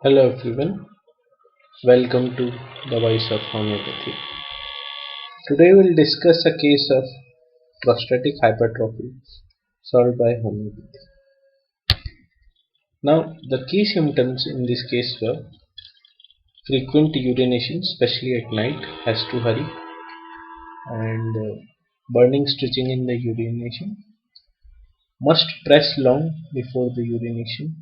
Hello everyone, welcome to the Voice of Homeopathy. Today we'll discuss a case of prostatic hypertrophy solved by homeopathy. Now, the key symptoms in this case were frequent urination, especially at night, has to hurry, and burning stretching in the urination, must press long before the urination.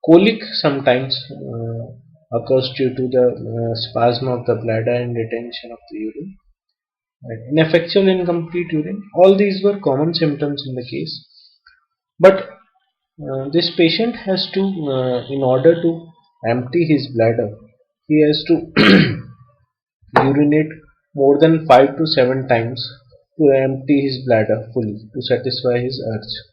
Colic sometimes occurs due to the spasm of the bladder and retention of the urine. Right. Ineffectual incomplete urine. All these were common symptoms in the case. But this patient has to, in order to empty his bladder, he has to urinate more than 5 to 7 times to empty his bladder fully to satisfy his urge.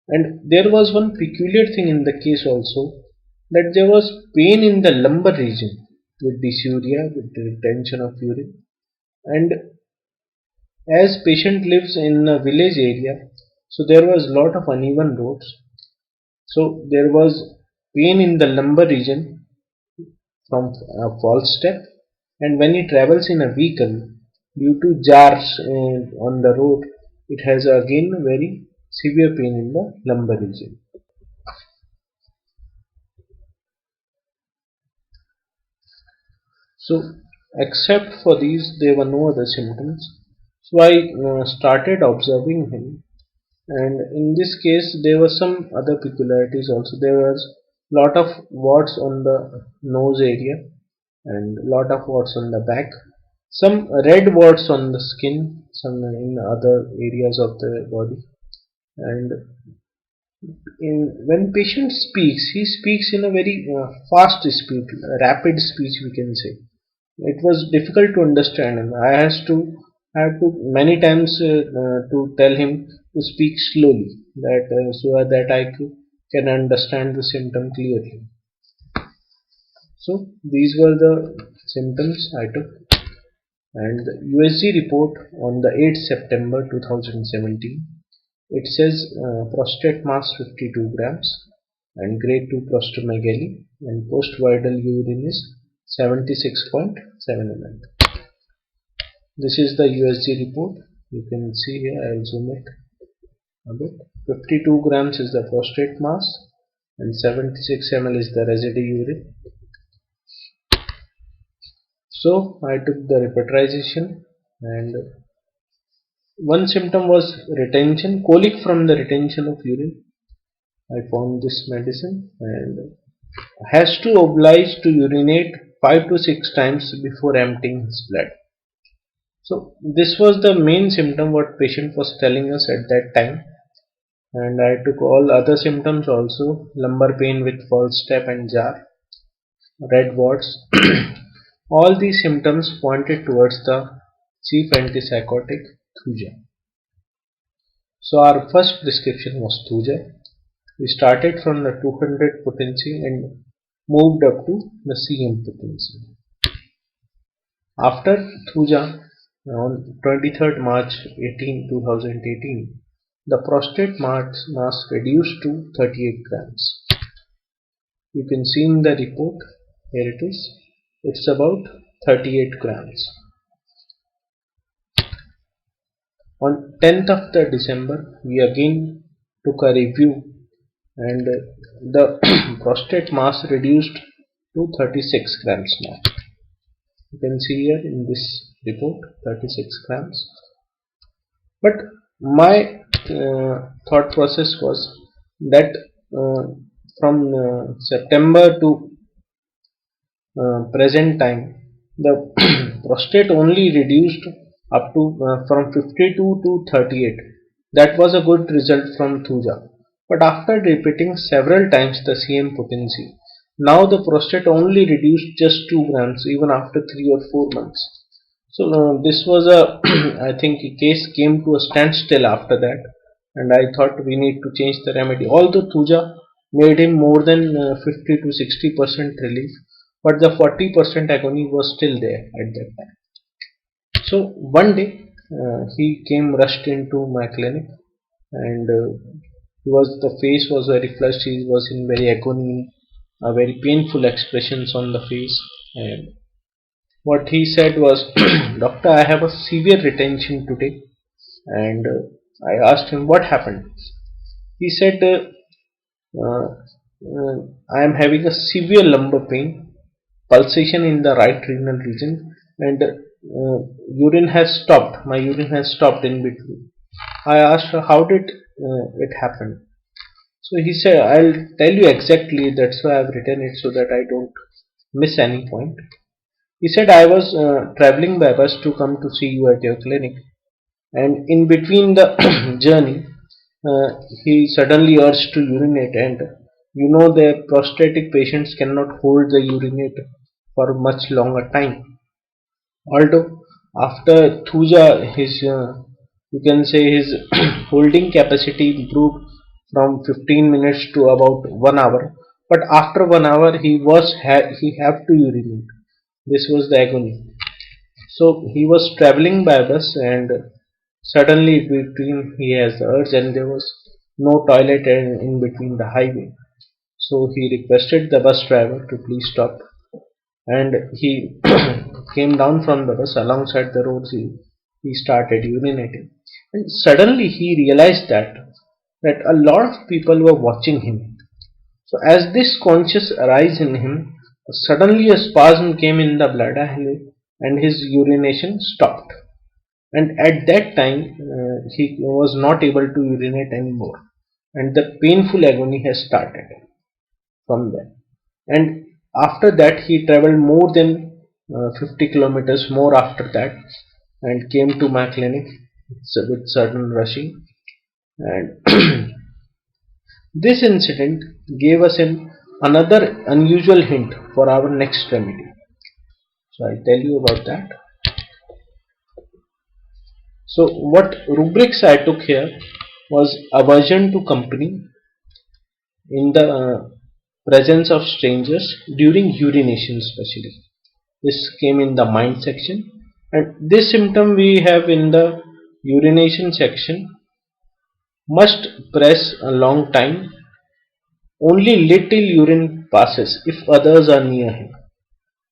And there was one peculiar thing in the case also, that there was pain in the lumbar region with dysuria, with the retention of urine, and as patient lives in a village area, so there was lot of uneven roads, so there was pain in the lumbar region from a false step, and when he travels in a vehicle due to jars on the road, it has again very severe pain in the lumbar region. So except for these there were no other symptoms, so I started observing him. And in this case there were some other peculiarities also. There was lot of warts on the nose area and lot of warts on the back, some red warts on the skin, some in other areas of the body. And when patient speaks, he speaks in a very fast speed, rapid speech we can say. It was difficult to understand him. I have to many times to tell him to speak slowly, that so that can understand the symptom clearly. So these were the symptoms I took. And the USG report on the 8th September 2017, it says prostate mass 52 grams and grade 2 prostomagaly, and post-viral urine is 76.7 ml. This is the USG report. You can see here, I will zoom it a bit. 52 grams is the prostate mass and 76 ml is the residue urine. So I took the repetrization, and one symptom was retention, colic from the retention of urine. I found this medicine and has to oblige to urinate 5 to 6 times before emptying his blood. So this was the main symptom what patient was telling us at that time, and I took all other symptoms also: lumbar pain with false step and jar, red warts. All these symptoms pointed towards the chief antipsychotic Thuja. So our first prescription was Thuja. We started from the 200 potency and moved up to the CM potency. After Thuja, on 23rd March 2018, the prostate mass reduced to 38 grams. You can see in the report, here it is, it's about 38 grams. On 10th of the December, we again took a review, and the prostate mass reduced to 36 grams now. You can see here in this report 36 grams. But my thought process was that from September to present time, the prostate only reduced up to from 52 to 38. That was a good result from Thuja. But after repeating several times the same potency, now the prostate only reduced just 2 grams even after 3 or 4 months. So this was a I think a case came to a standstill after that, and I thought we need to change the remedy. Although Thuja made him more than 50 to 60% relief, but the 40% agony was still there at that time. So one day he came rushed into my clinic, and the face was very flushed. He was in very agony, a very painful expressions on the face. And what he said was, Doctor, I have a severe retention today. And I asked him what happened. He said, uh, I am having a severe lumbar pain, pulsation in the right renal region, and urine has stopped. My urine has stopped in between. I asked her, how did it happen? So he said, I'll tell you exactly, that's why I've written it so that I don't miss any point. He said, I was traveling by bus to come to see you at your clinic, and in between the journey, he suddenly urged to urinate, and you know the prostatic patients cannot hold the urinate for much longer time. Although after Thuja, his you can say his holding capacity improved from 15 minutes to about 1 hour, but after 1 hour he have to urinate. This was the agony. So he was traveling by bus, and suddenly between he has the urge, and there was no toilet in between the highway. So he requested the bus driver to please stop, and he came down from the bus alongside the road. He started urinating, and suddenly he realized that a lot of people were watching him. So as this conscious arise in him, suddenly a spasm came in the blood, and his urination stopped. And at that time, he was not able to urinate anymore, and the painful agony has started from there. And after that, he traveled more than 50 kilometers more after that, and came to my clinic with sudden rushing. And this incident gave us another unusual hint for our next remedy. So I'll tell you about that. So what rubrics I took here was aversion to company in the presence of strangers during urination especially. This came in the mind section, and this symptom we have in the urination section. Must press a long time, only little urine passes if others are near him.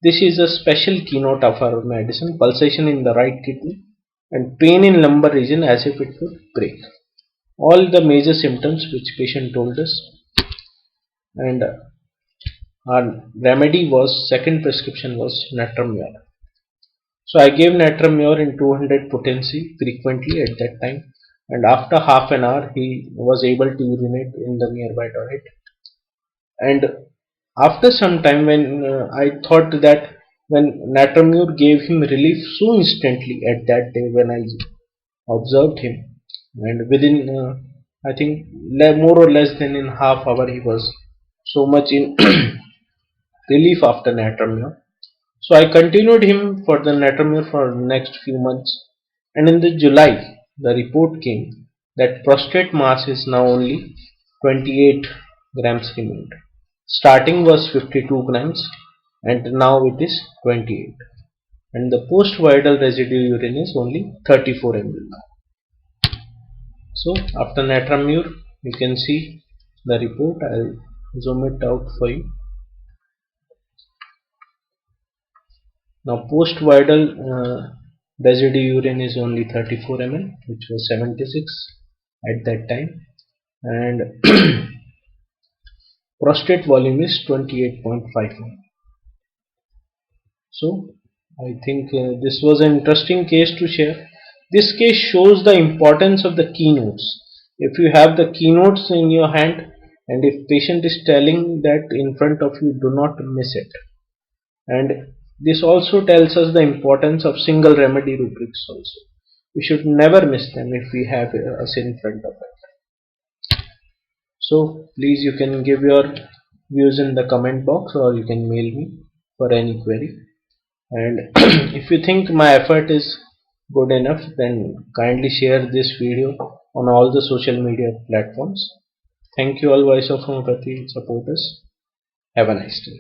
This is a special keynote of our medicine. Pulsation in the right kidney and pain in lumbar region as if it would break. All the major symptoms which patient told us, and our remedy was, second prescription was natrum.mur. So I gave natrum.mur in 200 potency frequently at that time, and after half an hour he was able to urinate in the nearby toilet. And after some time, when I thought that when natrum.mur gave him relief so instantly at that day when I observed him, and within I think more or less than in half hour he was so much in relief after natrum. So I continued him for the natrum for next few months, and in the July the report came that prostate mass is now only 28 grams remained. Starting was 52 grams, and now it is 28, and the post-viral residue urine is only 34 ml. So after natrum, you can see the report. I'll zoom it out for you. Now post-viral residue urine is only 34 ml, which was 76 at that time, and prostate volume is 28.5 ml. So I think this was an interesting case to share. This case shows the importance of the keynotes. If you have the keynotes in your hand, and if patient is telling that in front of you, do not miss it. And this also tells us the importance of single remedy rubrics also. We should never miss them if we have us in front of it. So please, you can give your views in the comment box, or you can mail me for any query. And if you think my effort is good enough, then kindly share this video on all the social media platforms. Thank you all, Voice of Homeopathy supporters. Have a nice day.